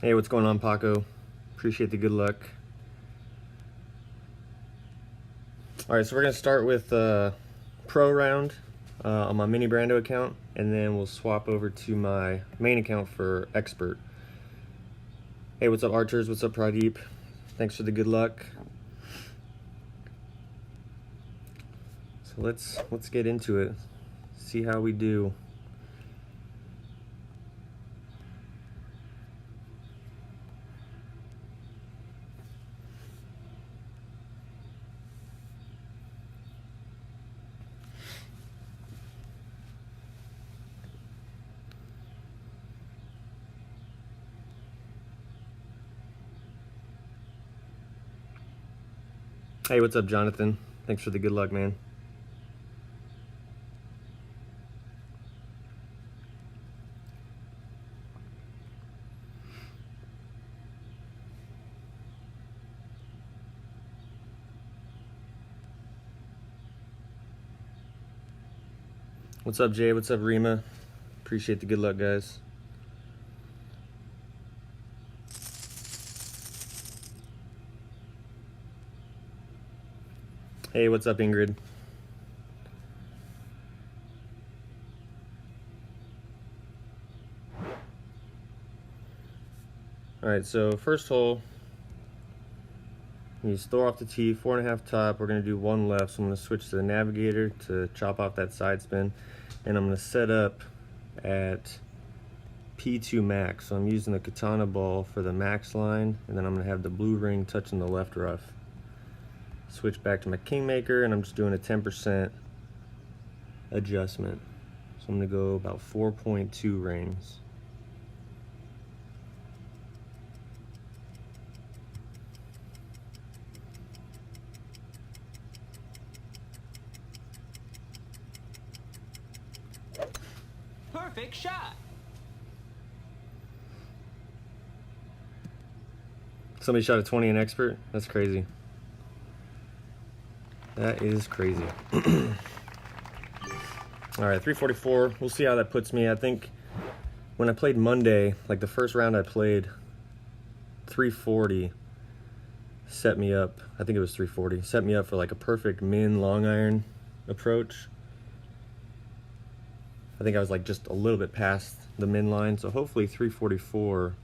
Hey, what's going on, Paco? Appreciate the good luck. All right, so we're gonna start with pro round on my MiniBr account, and then we'll swap over to my main account for expert. Hey, what's up, archers? What's up, Pradeep? Thanks for the good luck. So let's get into it. See how we do. Hey, what's up, Jonathan? Thanks for the good luck, man. What's up, Jay? What's up, Rima? Appreciate the good luck, guys. Hey, what's up, Ingrid? All right, so first hole, you just throw off the tee, 4.5 top. We're gonna do 1 left, so I'm gonna switch to the navigator to chop off that side spin, and I'm gonna set up at P2 max. So I'm using the katana ball for the max line, and then I'm gonna have the blue ring touching the left rough. Switch back to my kingmaker, and I'm just doing a 10% adjustment. So I'm gonna go about 4.2 rings. Perfect shot. Somebody shot a 20 in expert? That's crazy. That is crazy. All right, 344. We'll see how that puts me. I think when I played Monday, like the first round I played, 340 set me up. I think it was 340. Set me up for like a perfect min long iron approach. I think I was like just a little bit past the min line, so hopefully 344.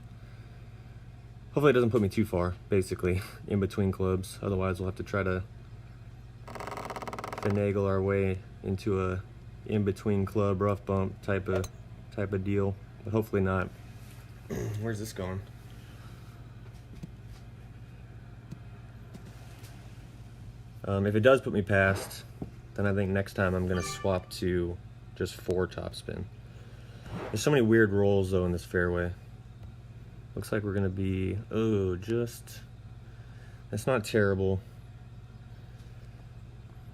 Hopefully it doesn't put me too far, basically, in between clubs. Otherwise, we'll have to try to finagle our way into a in-between club rough bump type of deal, but hopefully not. Where's this going? If it does put me past, then I think next time I'm gonna swap to just 4 topspin. There's so many weird rolls though in this fairway. Looks like we're gonna be, that's not terrible.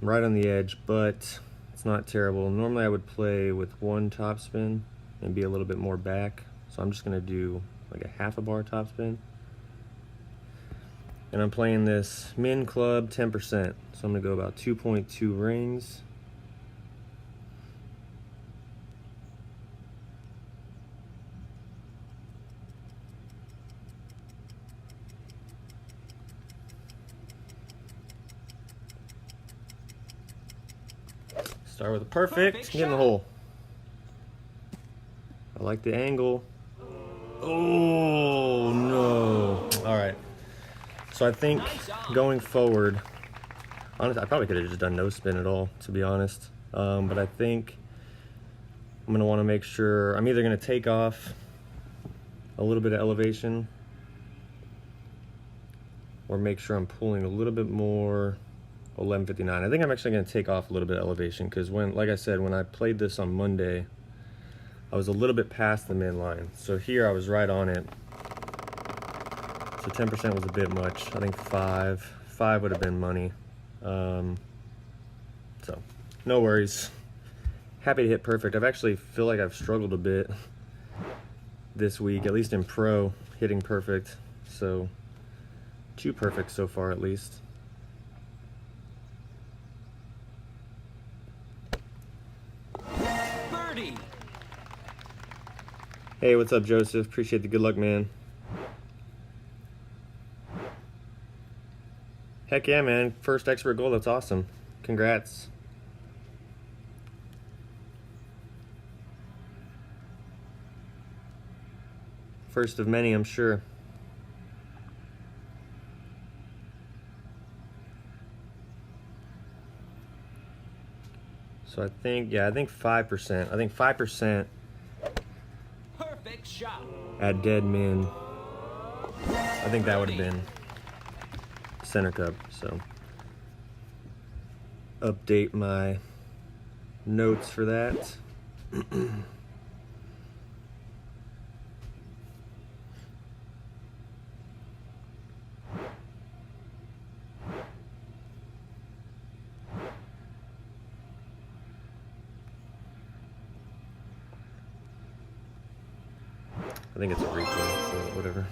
Right on the edge, but it's not terrible. Normally I would play with 1 topspin and be a little bit more back. So I'm just gonna do like a 1/2 bar topspin. And I'm playing this min club 10%. So I'm gonna go about 2.2 rings. Start with a perfect, get in the hole. I like the angle. Oh no. All right. So I think going forward, honestly, I probably could have just done no spin at all, to be honest. But I think I'm gonna wanna make sure, I'm either gonna take off a little bit of elevation or make sure I'm pulling a little bit more 1159. I think I'm actually going to take off a little bit of elevation because like I said, when I played this on Monday, I was a little bit past the min line. So here I was right on it. So 10% was a bit much. I think 5 would have been money. So no worries. Happy to hit perfect. I've actually feel like I've struggled a bit this week, at least in pro, hitting perfect. So 2 perfects so far at least. Hey, what's up, Joseph? Appreciate the good luck, man. Heck yeah, man. First expert goal, that's awesome. Congrats. First of many, I'm sure. So I think 5%. I think 5% Perfect shot. at dead min. I think that would have been center cup. So update my notes for that. I think it's a replay, but whatever.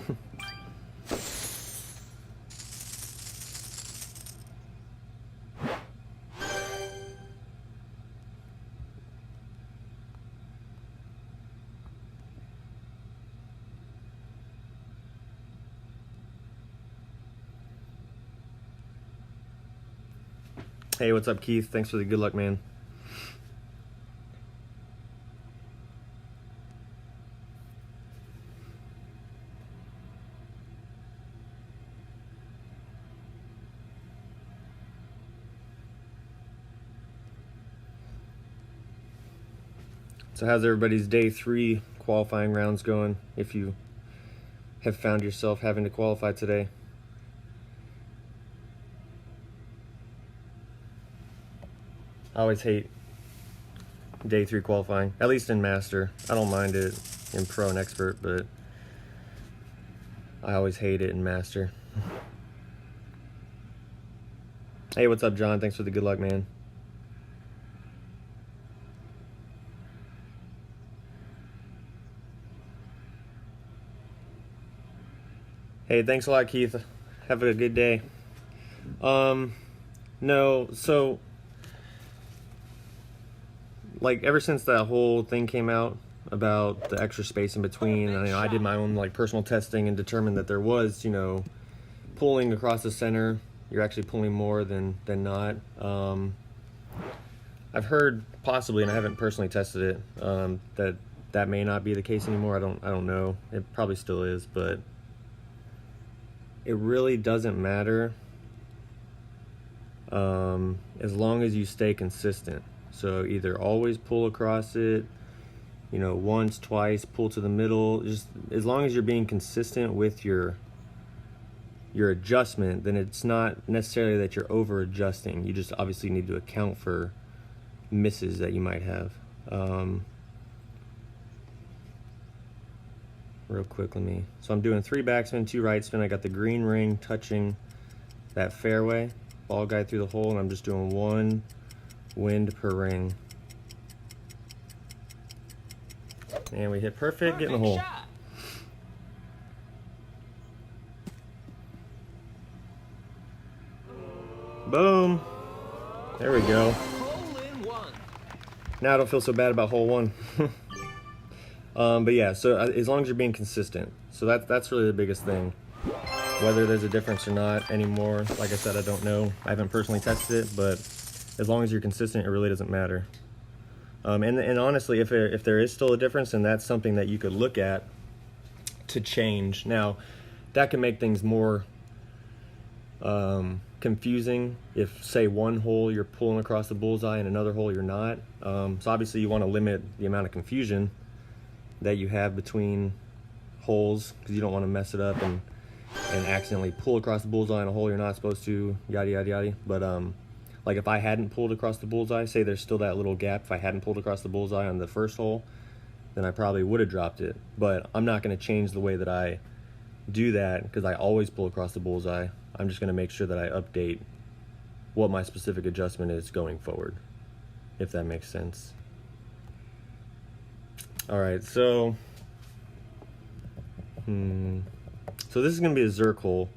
Hey, what's up, Keith? Thanks for the good luck, man. So how's everybody's day 3 qualifying rounds going, if you have found yourself having to qualify today? I always hate day 3 qualifying, at least in Master. I don't mind it in Pro and Expert, but I always hate it in Master. Hey, what's up, John? Thanks for the good luck, man. Hey, thanks a lot, Keith. Have a good day. No, so like ever since that whole thing came out about the extra space in between, I did my own like personal testing and determined that there was, pulling across the center. You're actually pulling more than not. I've heard possibly, and I haven't personally tested it, that may not be the case anymore. I don't know. It probably still is, but it really doesn't matter as long as you stay consistent. So either always pull across it, once, twice, pull to the middle. Just as long as you're being consistent with your adjustment, then it's not necessarily that you're over adjusting. You just obviously need to account for misses that you might have. Real quick, so I'm doing 3 backspin, 2 right spin. I got the green ring touching that fairway, ball guide through the hole, and I'm just doing 1 wind per ring. And we hit perfect, get in the hole. Shot. Boom. There we go. Hole in one. Now I don't feel so bad about hole 1. But yeah, so as long as you're being consistent. So that's really the biggest thing. Whether there's a difference or not anymore, like I said, I don't know. I haven't personally tested it, but as long as you're consistent, it really doesn't matter. And honestly, if there is still a difference, then that's something that you could look at to change. Now, that can make things more confusing if, say, one hole you're pulling across the bullseye and another hole you're not. So obviously you want to limit the amount of confusion that you have between holes, because you don't want to mess it up and accidentally pull across the bullseye in a hole you're not supposed to, yada yada yada. But like if I hadn't pulled across the bullseye, say there's still that little gap, if I hadn't pulled across the bullseye on the first hole, then I probably would have dropped it. But I'm not going to change the way that I do that, because I always pull across the bullseye. I'm just going to make sure that I update what my specific adjustment is going forward, if that makes sense. All right, so this is going to be a Zerk hole,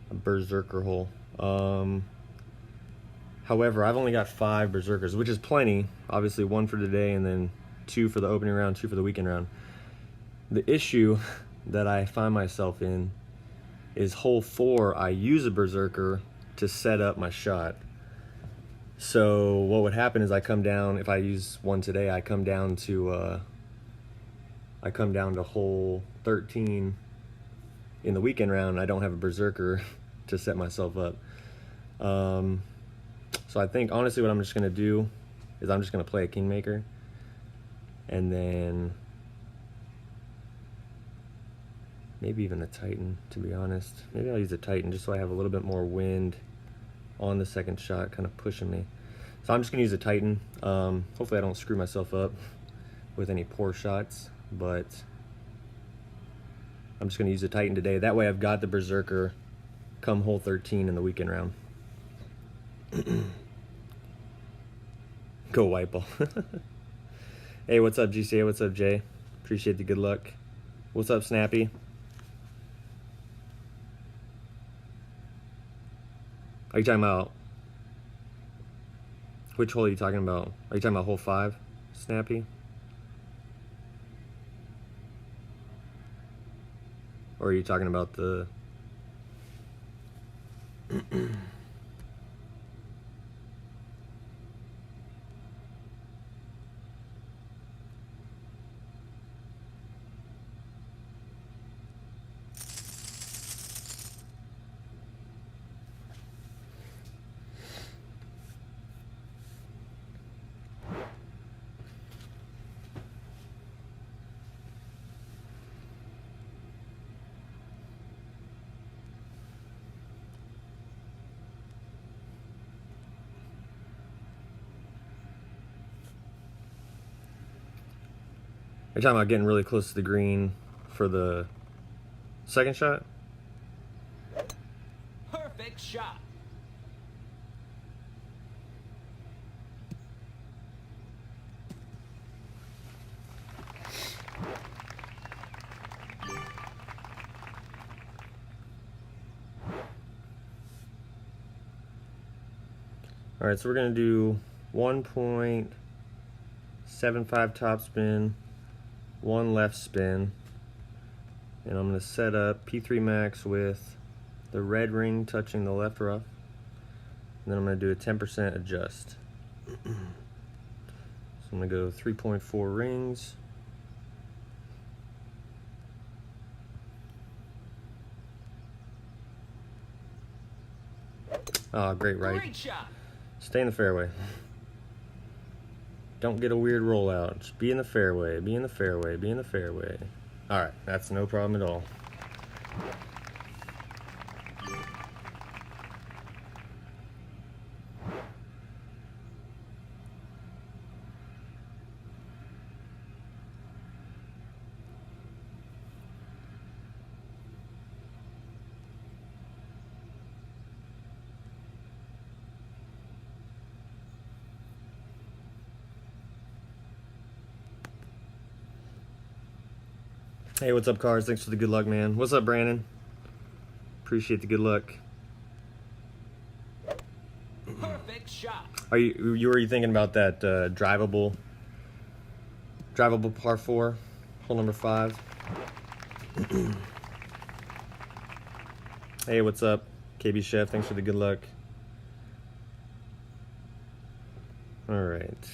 a Berserker hole. However, I've only got 5 Berserkers, which is plenty. Obviously 1 for today and then 2 for the opening round, 2 for the weekend round. The issue that I find myself in is hole 4. I use a Berserker to set up my shot. So what would happen is I come down, if I use one today, I come down to hole 13 in the weekend round. I don't have a berserker to set myself up. So I think honestly what I'm just gonna do is I'm just gonna play a Kingmaker, and then maybe even a Titan, to be honest. Maybe I'll use a Titan just so I have a little bit more wind on the second shot, kind of pushing me. So I'm just gonna use a Titan. Hopefully I don't screw myself up with any poor shots, but I'm just gonna use a Titan today. That way I've got the berserker come hole 13 in the weekend round. Go white ball. Hey, what's up GCA? What's up Jay? Appreciate the good luck. What's up Snappy? Are you talking about, which hole are you talking about? Are you talking about hole 5, Snappy? Or are you talking about the Are you talking about getting really close to the green for the second shot? Perfect shot. All right, so we're gonna do 1.75 topspin, 1 left spin, and I'm gonna set up P3 max with the red ring touching the left rough, and then I'm gonna do a 10% adjust. So I'm gonna go 3.4 rings. Oh, great right. Great shot. Stay in the fairway. Don't get a weird rollout. Just be in the fairway, be in the fairway, be in the fairway. All right, that's no problem at all. Hey, what's up, Cars? Thanks for the good luck, man. What's up, Brandon? Appreciate the good luck. Perfect shot. Were you thinking about that drivable par 4, hole number 5? Hey, what's up, KB Chef? Thanks for the good luck. All right.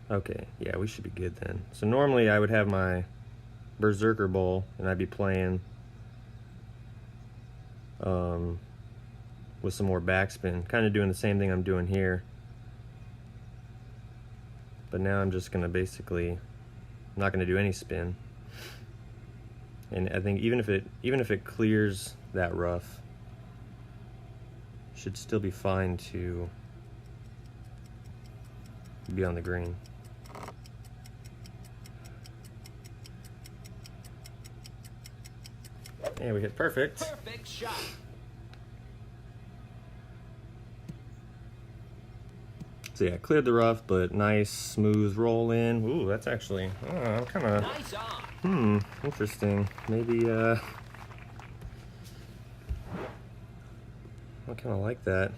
Okay, yeah, we should be good then. So normally I would have my berserker bowl and I'd be playing with some more backspin, kind of doing the same thing I'm doing here, but now I'm just gonna basically not gonna do any spin, and I think even if it clears that rough, should still be fine to be on the green. And we hit perfect. Perfect shot. So yeah, cleared the rough, but nice smooth roll in. Ooh, that's actually, I'm kind of, Nice on. interesting. Maybe, I kind of like that.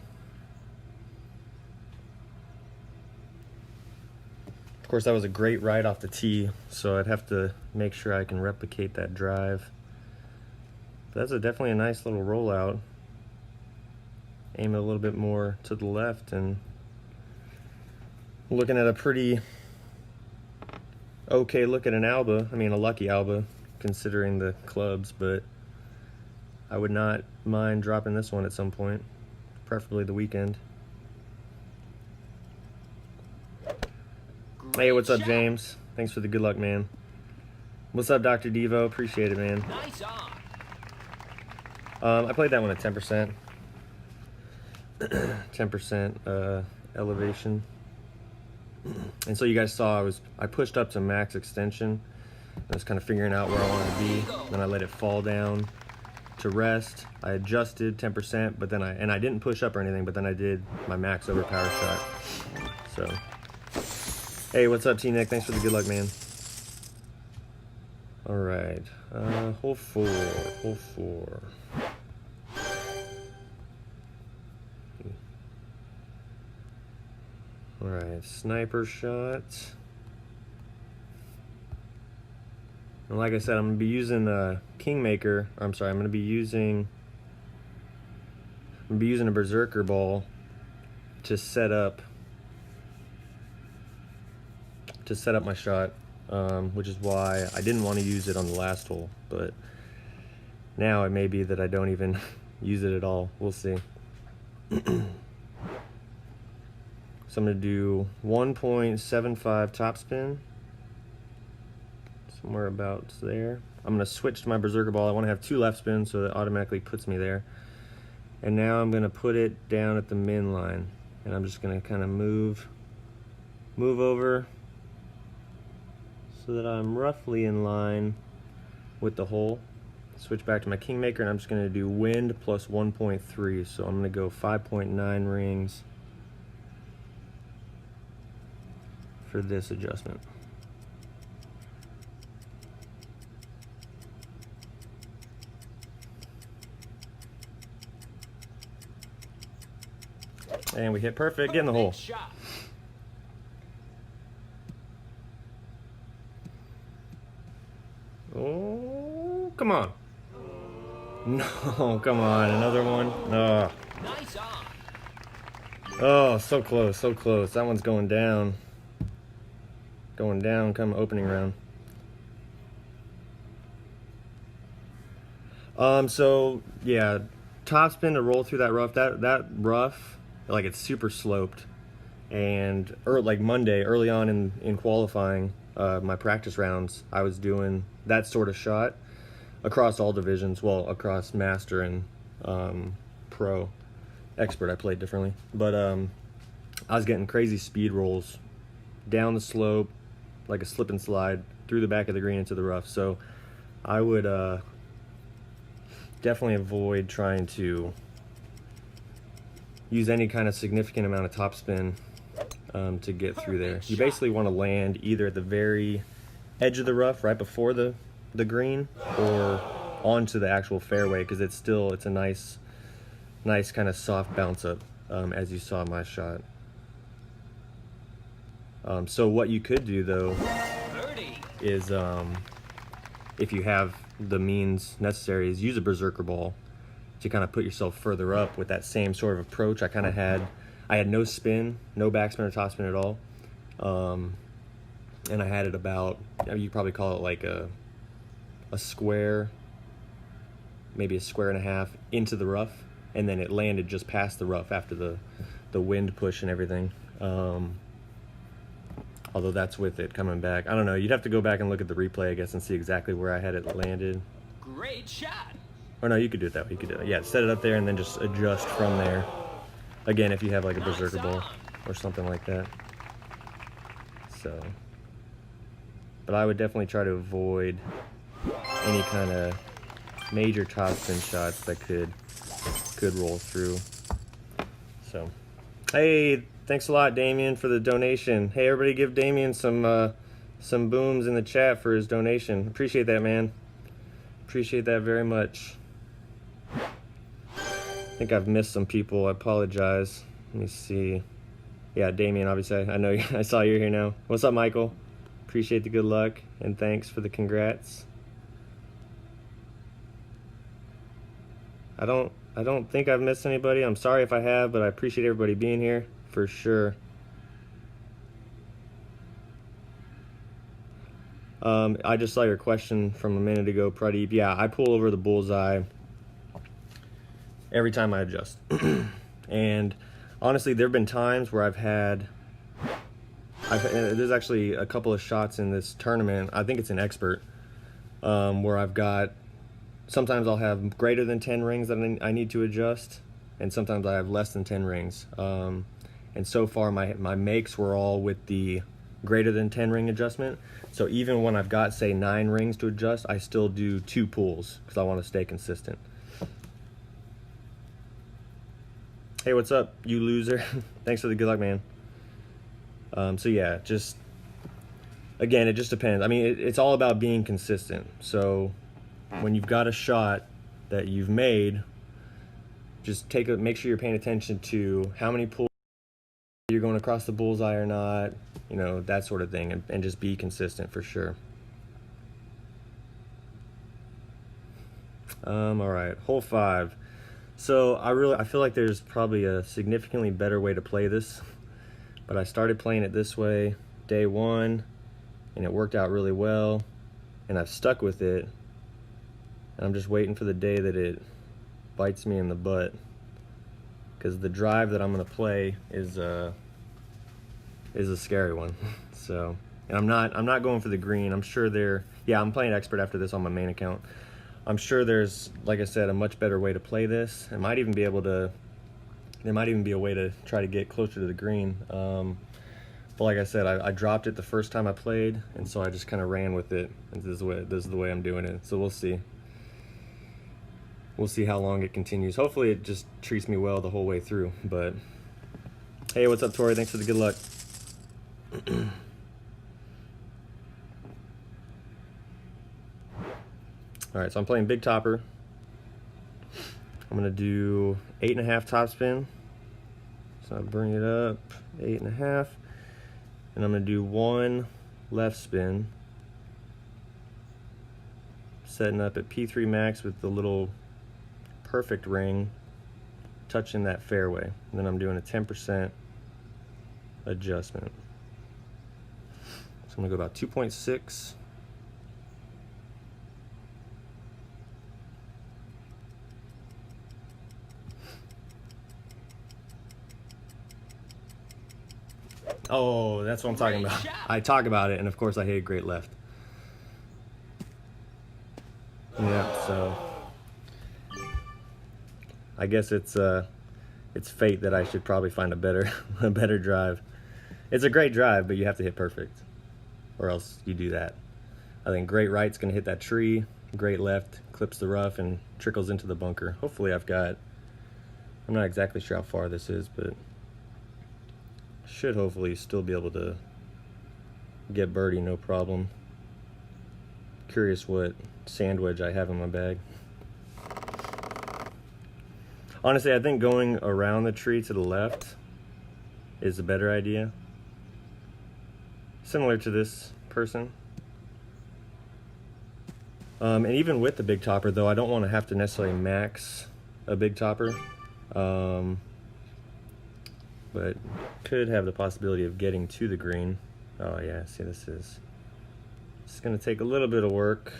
Of course, that was a great ride off the tee, so I'd have to make sure I can replicate that drive. But that's definitely a nice little rollout. aim it a little bit more to the left, and looking at a pretty okay look at an Alba. I mean, a lucky Alba considering the clubs, but I would not mind dropping this one at some point, preferably the weekend. Hey, what's up, James? Thanks for the good luck, man. What's up, Dr. Devo? Appreciate it, man. Nice I played that one at 10%. 10% elevation. And so you guys saw I pushed up to max extension. I was kind of figuring out where I wanted to be. Then I let it fall down to rest. I adjusted 10%, but then I didn't push up or anything, but then I did my max overpower shot. So, hey, what's up, T-Nick? Thanks for the good luck, man. All right, hole 4. All right, sniper shot. And like I said, I'm gonna be using the Kingmaker. I'm sorry, I'm gonna be using a Berserker ball to set up my shot, which is why I didn't want to use it on the last hole. But now it may be that I don't even use it at all. We'll see. So I'm going to do 1.75 topspin, somewhere about there. I'm going to switch to my Berserker ball. I want to have 2 left spins, so that automatically puts me there. And now I'm going to put it down at the min line, and I'm just going to kind of move over so that I'm roughly in line with the hole. Switch back to my Kingmaker, and I'm just going to do wind plus 1.3. So I'm going to go 5.9 rings for this adjustment. And we hit perfect. Get in the hole. shot. Oh, come on. No, come on. Another one. Oh. Nice on. Oh, so close, so close. That one's going down. Going down come opening round. So yeah, topspin to roll through that rough. That rough, like, it's super sloped. And like Monday, early on in qualifying, my practice rounds, I was doing that sort of shot across all divisions. Well, across master and pro. Expert, I played differently, but I was getting crazy speed rolls down the slope, like a slip and slide through the back of the green into the rough. So I would definitely avoid trying to use any kind of significant amount of topspin to get through there. You basically want to land either at the very edge of the rough, right before the green, or onto the actual fairway, because it's a nice kind of soft bounce up, as you saw my shot. So what you could do, though, is if you have the means necessary, is use a Berserker ball to kind of put yourself further up with that same sort of approach. I had no spin, no backspin or topspin at all, and I had it about, you could probably call it like a square, maybe a square and a half into the rough, and then it landed just past the rough after the wind push and everything. Although that's with it coming back. I don't know. You'd have to go back and look at the replay, I guess, and see exactly where I had it landed. Great shot. Or no, you could do it that way. You could do it. Yeah, set it up there and then just adjust from there. Again, if you have like a Berserker ball or something like that. So, but I would definitely try to avoid any kind of major topspin shots that could roll through. So, hey, thanks a lot, Damien, for the donation. Hey, everybody, give Damien some booms in the chat for his donation. Appreciate that, man. Appreciate that very much. I think I've missed some people. I apologize. Let me see. Yeah, Damien, obviously. I know. I saw you're here now. What's up, Michael? Appreciate the good luck, and thanks for the congrats. I don't I don't think I've missed anybody. I'm sorry if I have, but I appreciate everybody being here for sure. I just saw your question from a minute ago, Pradeep. Yeah, I pull over the bullseye every time I adjust. And honestly, there have been times where there's actually a couple of shots in this tournament, I think it's an expert, where sometimes I'll have greater than 10 rings that I need to adjust, and sometimes I have less than 10 rings. And so far my makes were all with the greater than 10 ring adjustment. So even when I've got, say, 9 rings to adjust, I still do 2 pulls because I want to stay consistent. Hey, what's up, you loser? Thanks for the good luck, man. So yeah, again, it just depends. I mean, it's all about being consistent. So when you've got a shot that you've made, just make sure you're paying attention to how many pulls you're going across the bullseye or not, you know, that sort of thing, and just be consistent for sure. All right, hole 5. So I feel like there's probably a significantly better way to play this, but I started playing it this way day 1, and it worked out really well, and I've stuck with it, and I'm just waiting for the day that it bites me in the butt, because the drive that I'm going to play is a scary one. So, and I'm not going for the green. I'm sure I'm playing expert after this on my main account. I'm sure there's, like I said, a much better way to play this. There might even be a way to try to get closer to the green. But like I said, I dropped it the first time I played, and so I just kind of ran with it. And this is the way I'm doing it. So we'll see. We'll see how long it continues. Hopefully it just treats me well the whole way through. But hey, what's up, Tori? Thanks for the good luck. All right, so I'm playing big topper. I'm gonna do 8.5 topspin. So I bring it up 8.5, and I'm gonna do 1 left spin, setting up at P3 max with the little perfect ring touching that fairway. And then I'm doing a 10% adjustment. So I'm gonna go about 2.6. Oh, that's what I'm talking about. I talk about it, and of course I hit great left. Yeah, so I guess it's fate that I should probably find a better drive. It's a great drive, but you have to hit perfect, or else you do that. I think great right's gonna hit that tree, great left clips the rough and trickles into the bunker. Hopefully I'm not exactly sure how far this is, but should hopefully still be able to get birdie no problem. Curious what sand wedge I have in my bag. Honestly, I think going around the tree to the left is a better idea. Similar to this person. And even with the big topper though, I don't want to have to necessarily max a big topper. But could have the possibility of getting to the green. Oh yeah, see, this is going to take a little bit of work.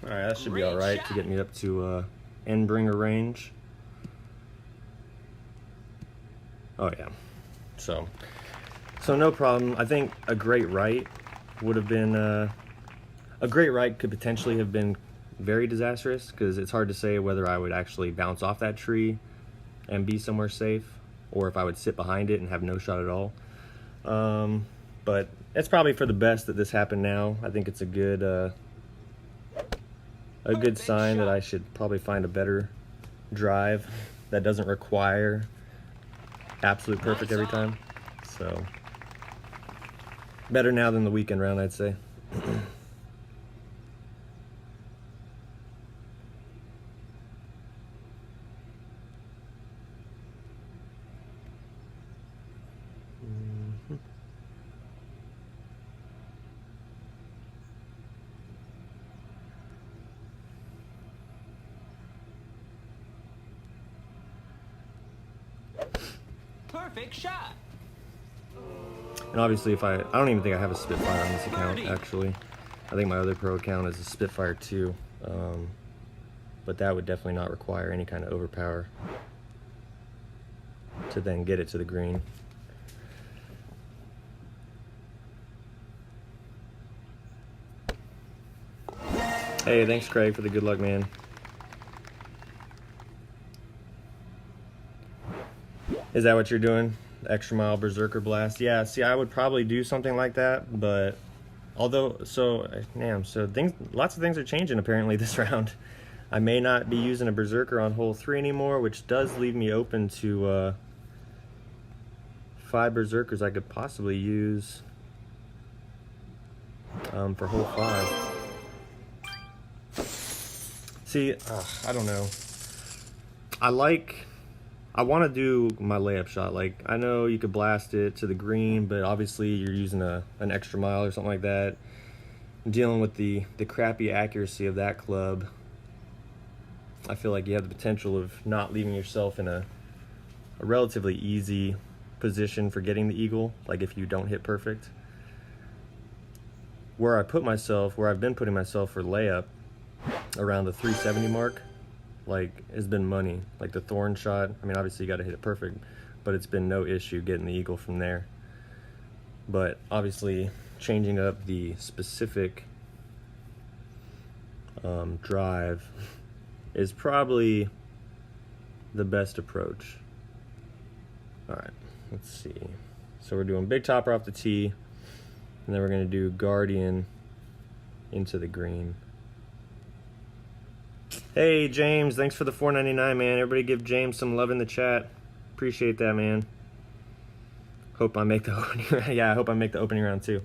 All right, that should be all right to get me up to end bringer range. Oh yeah. So no problem. I think a great right would have been a great right could potentially have been very disastrous, because it's hard to say whether I would actually bounce off that tree and be somewhere safe, or if I would sit behind it and have no shot at all. But it's probably for the best that this happened now. I think it's a good sign that I should probably find a better drive that doesn't require absolute perfect every time. So better now than the weekend round, I'd say. perfect shot. And obviously, if I don't even think I have a Spitfire on this account, actually. I think my other pro account is a Spitfire too. But that would definitely not require any kind of overpower to then get it to the green. Hey, thanks Craig for the good luck, man. Is that what you're doing? Extra mile berserker blast? Yeah, see, I would probably do something like that, but although, so things, lots of things are changing apparently this round. I may not be using a berserker on hole 3 anymore, which does leave me open to 5 berserkers I could possibly use for hole 5. See, I don't know. I want to do my layup shot. Like, I know you could blast it to the green, but obviously you're using an extra mile or something like that. Dealing with the crappy accuracy of that club, I feel like you have the potential of not leaving yourself in a relatively easy position for getting the eagle, like if you don't hit perfect. Where I've been putting myself for layup, around the 370 mark, like, has been money. Like the thorn shot, I mean, obviously you got to hit it perfect, but it's been no issue getting the eagle from there. But obviously changing up the specific drive is probably the best approach. All right, let's see. So we're doing big topper off the tee, and then we're going to do guardian into the green. Hey James, thanks for the $4.99, man. Everybody give James some love in the chat. Appreciate that, man. Hope I make the opening round. Yeah, I hope I make the opening round too.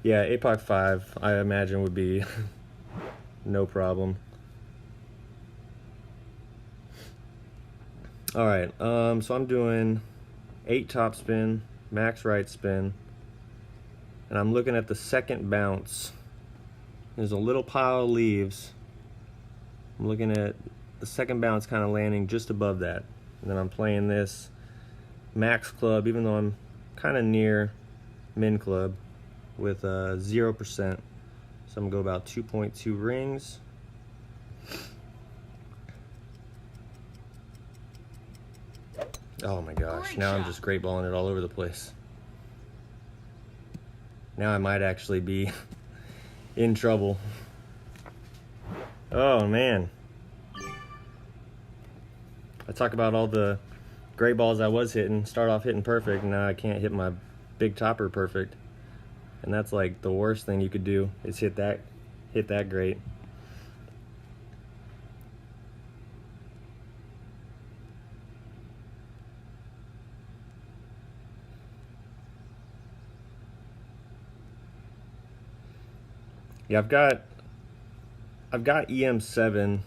Yeah, APOC 5, I imagine, would be no problem. All right, so I'm doing 8 top spin, max right spin, and I'm looking at the second bounce. There's a little pile of leaves. I'm looking at the second bounce kind of landing just above that. And then I'm playing this max club, even though I'm kind of near min club, with 0%. So I'm gonna go about 2.2 rings. Oh my gosh, Great now shot. I'm just great balling it all over the place. Now I might actually be in trouble. Oh man. I talk about all the great balls I was hitting, start off hitting perfect, and now I can't hit my big topper perfect. And that's like the worst thing you could do, is hit that great. Yeah, I've got EM7.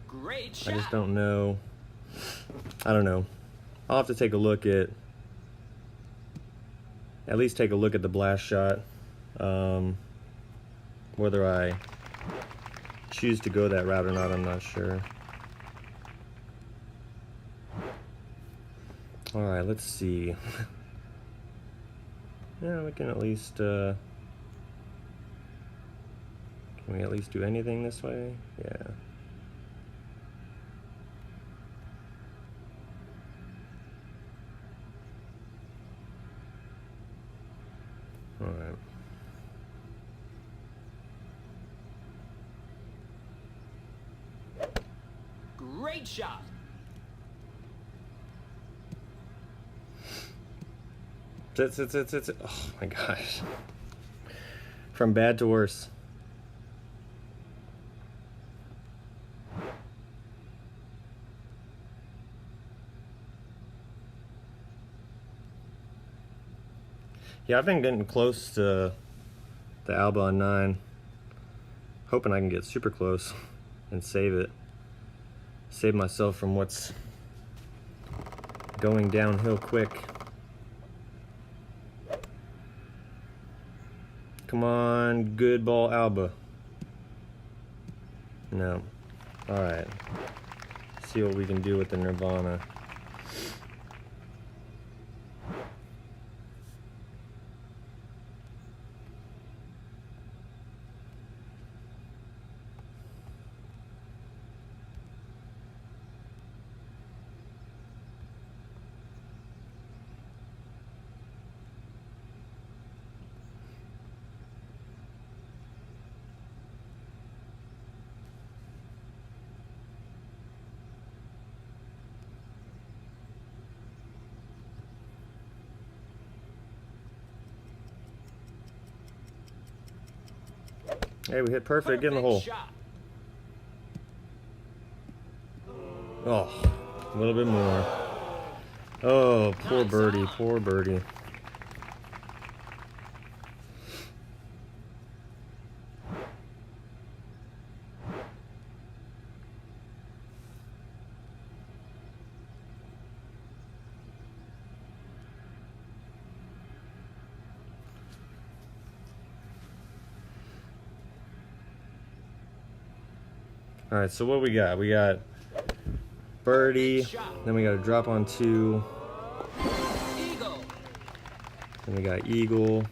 Great shot. I just don't know. I don't know. I'll have to take a look at least take a look at the blast shot. Whether I choose to go that route or not, I'm not sure. All right, let's see. Yeah, we can at least can we at least do anything this way? Yeah. All right. Great shot. Oh my gosh. From bad to worse. Yeah, I've been getting close to the Alba on 9. Hoping I can get super close and save it. Save myself from what's going downhill quick. Come on, good ball, Alba. No. Alright. See what we can do with the Nirvana. Hey, we hit perfect. Get in the hole. Shot. Oh, a little bit more. Oh, poor Nice birdie, on. poor birdie. All right, so what we got? We got birdie, then we got to drop on 2, Eagle. then we got eagle,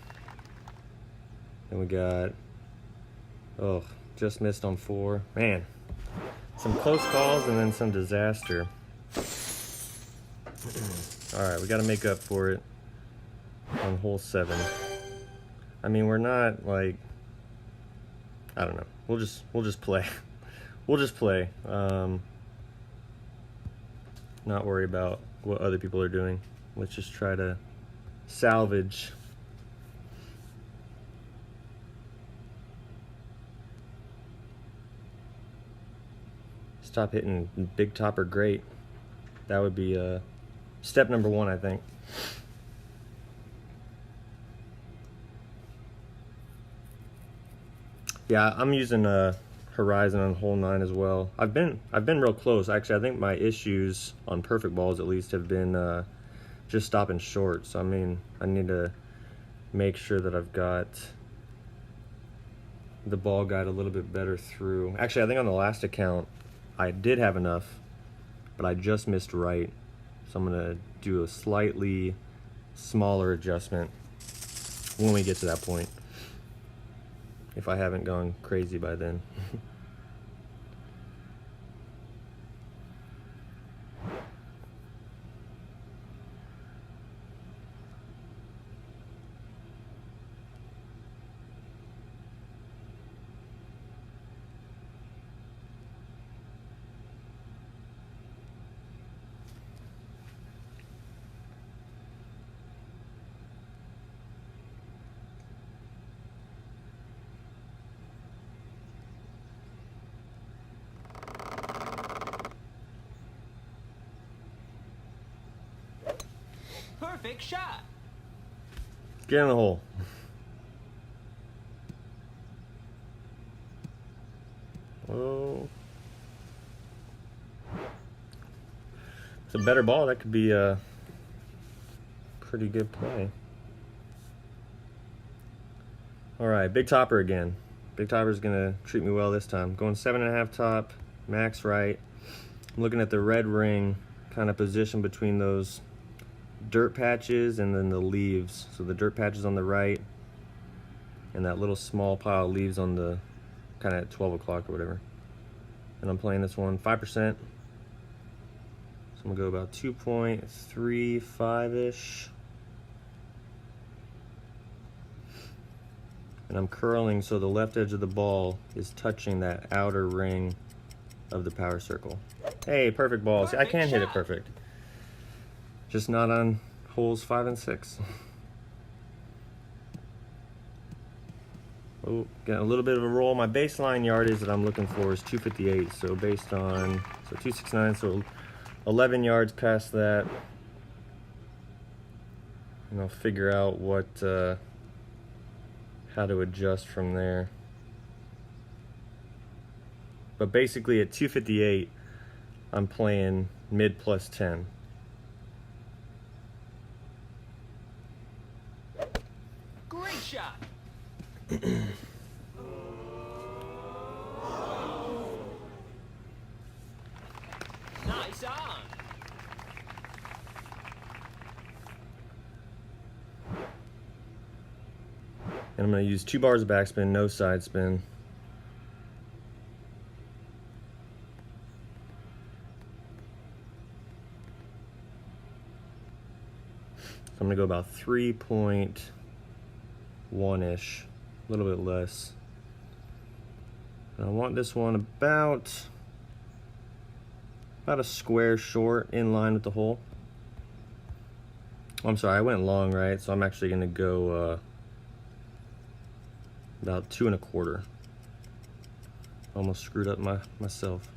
then we got, oh, just missed on 4. Man, some close calls and then some disaster. All right, we got to make up for it on hole 7. I mean, we're not like, I don't know. We'll just play. We'll just play. Not worry about what other people are doing. Let's just try to salvage. Stop hitting big top or great. That would be step number 1, I think. Yeah, I'm using Horizon on hole 9 as well. I've been real close. Actually, I think my issues on perfect balls at least have been just stopping short. So I mean, I need to make sure that I've got the ball guide a little bit better through. Actually, I think on the last account I did have enough, but I just missed right. So I'm gonna do a slightly smaller adjustment when we get to that point, if I haven't gone crazy by then. Perfect shot. Get in the hole. Oh. It's a better ball. That could be a pretty good play. All right, big topper again. Big topper's gonna treat me well this time. Going 7.5 top, max right. I'm looking at the red ring kind of position between those dirt patches and then the leaves. So the dirt patches on the right and that little small pile of leaves on the kind of at 12 o'clock or whatever. And I'm playing this one 5%. So I'm gonna go about 2.35-ish. And I'm curling so the left edge of the ball is touching that outer ring of the power circle. Hey, perfect ball. See, I can hit it perfect. Just not on holes 5 and 6. Oh, getting a little bit of a roll. My baseline yardage that I'm looking for is 258. So based on, so 269, so 11 yards past that. And I'll figure out what, how to adjust from there. But basically at 258, I'm playing mid plus 10. Great shot. Nice on. And I'm going to use 2 bars of backspin, no side spin. So I'm going to go about 3.1-ish, a little bit less. And I want this one about a square short, in line with the hole. I'm sorry, I went long, right? So I'm actually going to go about 2 1/4. Almost screwed up myself.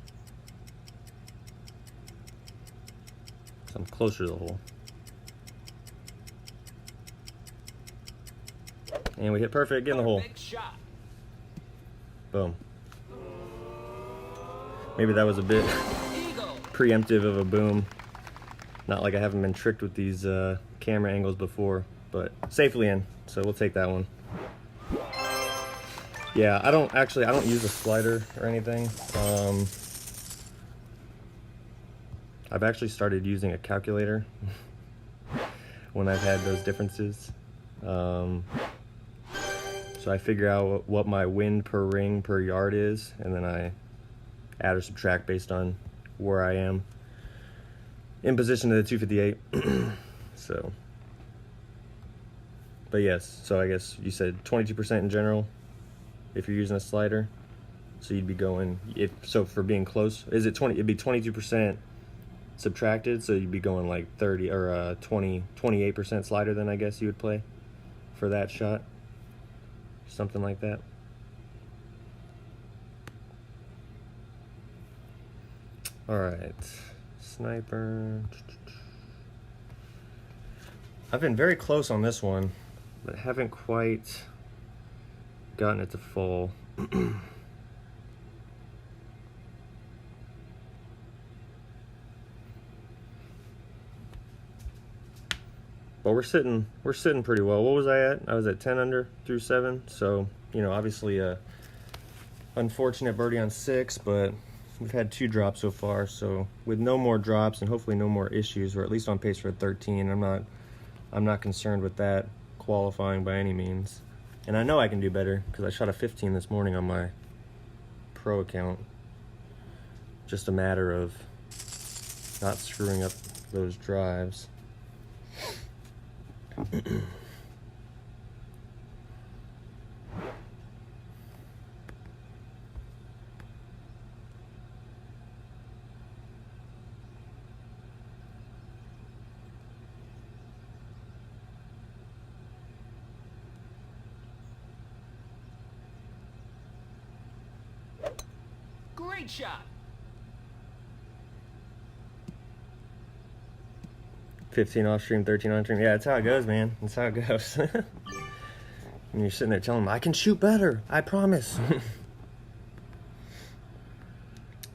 So I'm closer to the hole. And we hit perfect, get in the hole. Perfect shot. Boom. Maybe that was a bit Eagle. preemptive of a boom. Not like I haven't been tricked with these camera angles before, but safely in, so we'll take that one. Yeah, I don't use a slider or anything. I've actually started using a calculator when I've had those differences. So I figure out what my wind per ring per yard is, and then I add or subtract based on where I am in position to the 258. So, but yes, so I guess you said 22% in general if you're using a slider. So you'd be going, so for being close, is it 20? It'd be 22% subtracted, so you'd be going like 30 or 28% slider. Then I guess you would play for that shot, something like that. All right, sniper. I've been very close on this one, but haven't quite gotten it to fall. But we're sitting pretty well. What was I at? I was at 10 under through 7. So, you know, obviously a unfortunate birdie on 6, but we've had 2 drops so far. So with no more drops and hopefully no more issues, we're at least on pace for a 13. I'm not concerned with that qualifying by any means. And I know I can do better because I shot a 15 this morning on my pro account. Just a matter of not screwing up those drives. Great shot. 15 off stream, 13 on stream. Yeah, that's how it goes, man. That's how it goes. And you're sitting there telling them, I can shoot better, I promise.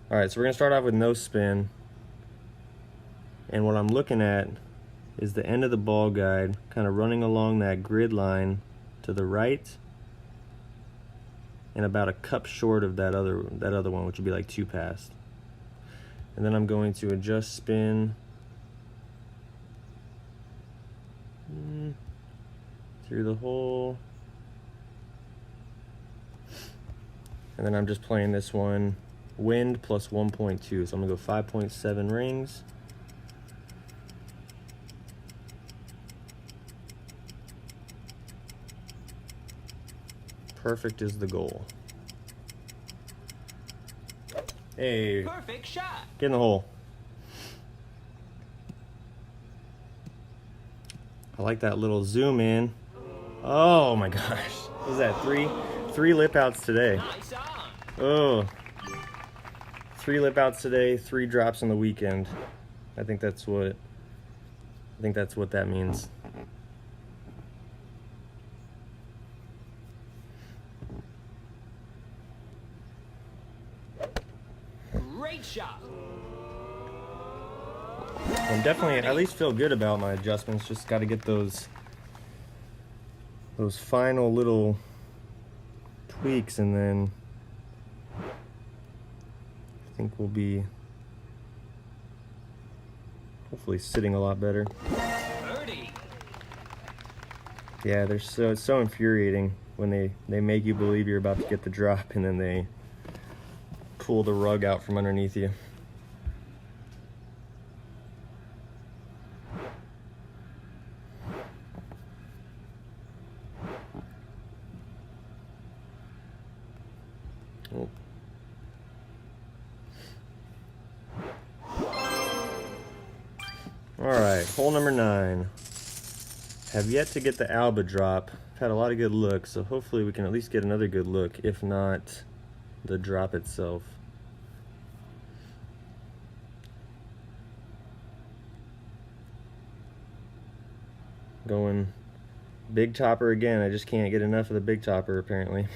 All right, so we're gonna start off with no spin. And what I'm looking at is the end of the ball guide, kind of running along that grid line to the right, and about a cup short of that other one, which would be like 2 past. And then I'm going to adjust spin through the hole. And then I'm just playing this one wind plus 1.2. So I'm gonna go 5.7 rings. Perfect is the goal. Hey, Perfect shot. get in the hole. I like that little zoom in. Oh my gosh. What was that? Three lip outs today. Nice on. Oh. 3 lip outs today, 3 drops on the weekend. I think that's what that means. Great shot. I'm definitely at least feel good about my adjustments. Just got to get those final little tweaks, and then I think we'll be hopefully sitting a lot better. Birdie. Yeah, they're it's so infuriating when they make you believe you're about to get the drop and then they pull the rug out from underneath you. Oh. All right, hole number 9. Have yet to get the Alba drop. I've had a lot of good looks, so hopefully we can at least get another good look, if not the drop itself. Going big topper again. I just can't get enough of the big topper apparently.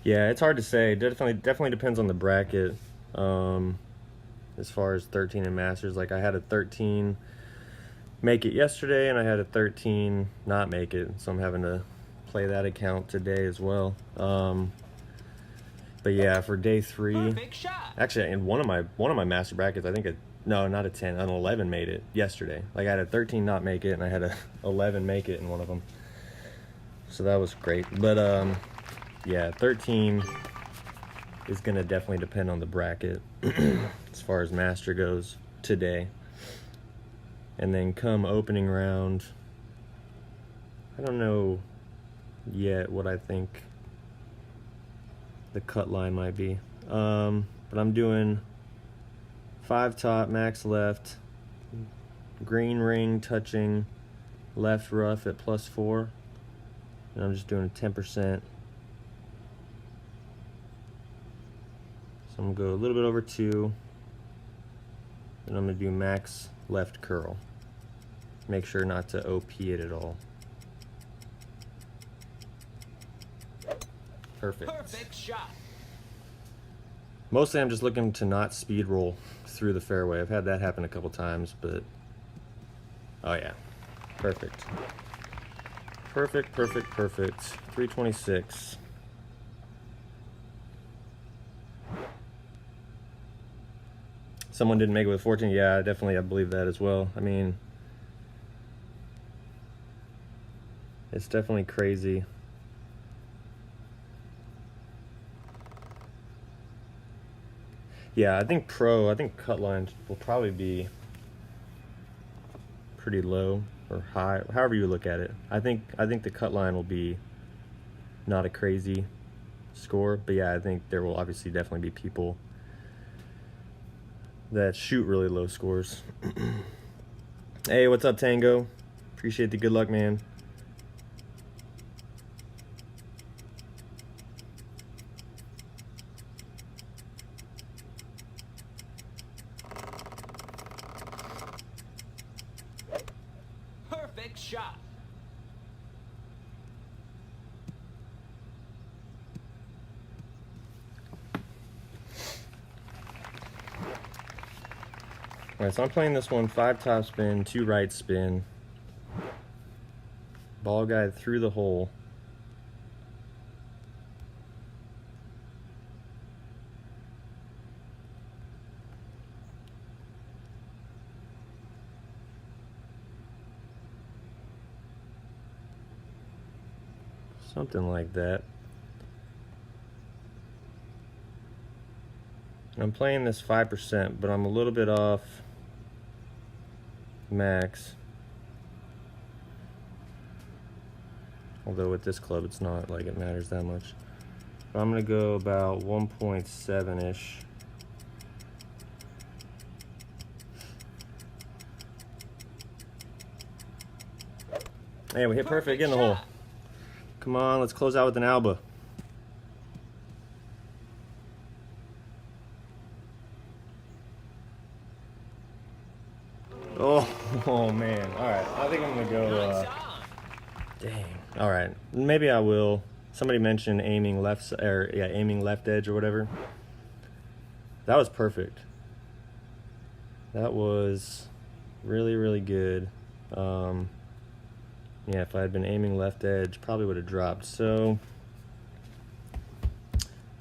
Yeah, it's hard to say. Definitely depends on the bracket. As far as 13 and Masters, like I had a 13 make it yesterday, and I had a 13 not make it, so I'm having to play that account today as well. But yeah, for day 3, Perfect shot. actually, in one of my master brackets, I think no, not a 10, an 11 made it yesterday. Like I had a 13 not make it, and I had a 11 make it in one of them. So that was great. But yeah, 13 is going to definitely depend on the bracket as far as master goes today. And then come opening round, I don't know yet what I think the cut line might be. But I'm doing 5 top, max left, green ring touching left rough at +4. And I'm just doing 10%. So I'm gonna go a little bit over 2, and I'm gonna do max left curl. Make sure not to OP it at all. Perfect. Perfect shot. Mostly I'm just looking to not speed roll through the fairway. I've had that happen a couple times, but oh yeah, perfect. Perfect, perfect, perfect. 326. Someone didn't make it with 14. Yeah, I believe that as well. I mean, it's definitely crazy. Yeah, I think cut lines will probably be pretty low or high, however you look at it. I think the cut line will be not a crazy score, but yeah, I think there will obviously definitely be people that shoot really low scores. Hey, what's up, Tango? Appreciate the good luck, man. Perfect shot. Alright, so I'm playing this one 5 top spin, 2 right spin. Ball guide through the hole. Something like that. I'm playing this 5%, but I'm a little bit off max. Although with this club, it's not like it matters that much. But I'm gonna go about 1.7-ish. Hey, we hit perfect in the hole. Come on, let's close out with an Alba. Oh man. All right, I think I'm gonna go. Nice on. Dang. All right, maybe I will. Somebody mentioned aiming left, or yeah, aiming left edge or whatever. That was perfect. That was really, really good. Yeah, if I had been aiming left edge, probably would have dropped. So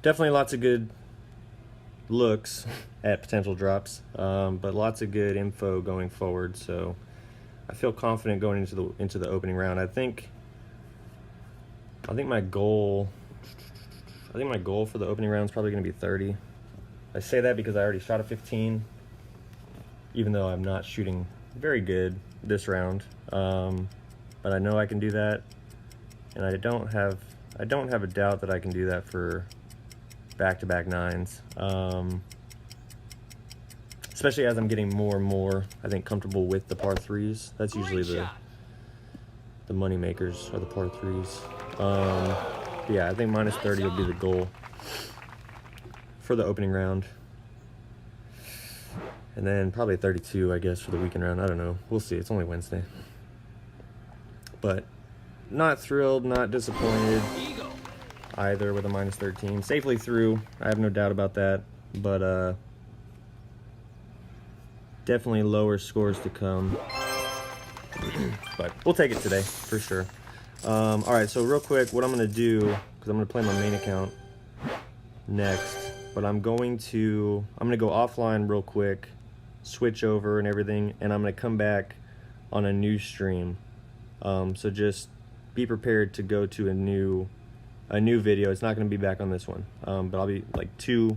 definitely lots of good looks at potential drops, but lots of good info going forward. So I feel confident going into the opening round. I think my goal for the opening round is probably going to be 30. I say that because I already shot a 15, even though I'm not shooting very good this round. But I know I can do that, and I don't have a doubt that I can do that for back-to-back 9s. Especially as I'm getting more and more, I think, comfortable with the par 3s. That's usually the money makers are the par 3s. Yeah, I think minus 30 will be the goal for the opening round. And then probably 32, I guess, for the weekend round. I don't know. We'll see. It's only Wednesday. But not thrilled, not disappointed either with a minus 13. Safely through. I have no doubt about that. But definitely lower scores to come. But we'll take it today, for sure. All right, so real quick, what I'm going to do, because I'm going to play my main account next, but I'm going to go offline real quick, switch over and everything, and I'm going to come back on a new stream. So just be prepared to go to a new video. It's not going to be back on this one, but I'll be like 2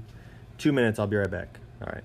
minutes. I'll be right back. All right.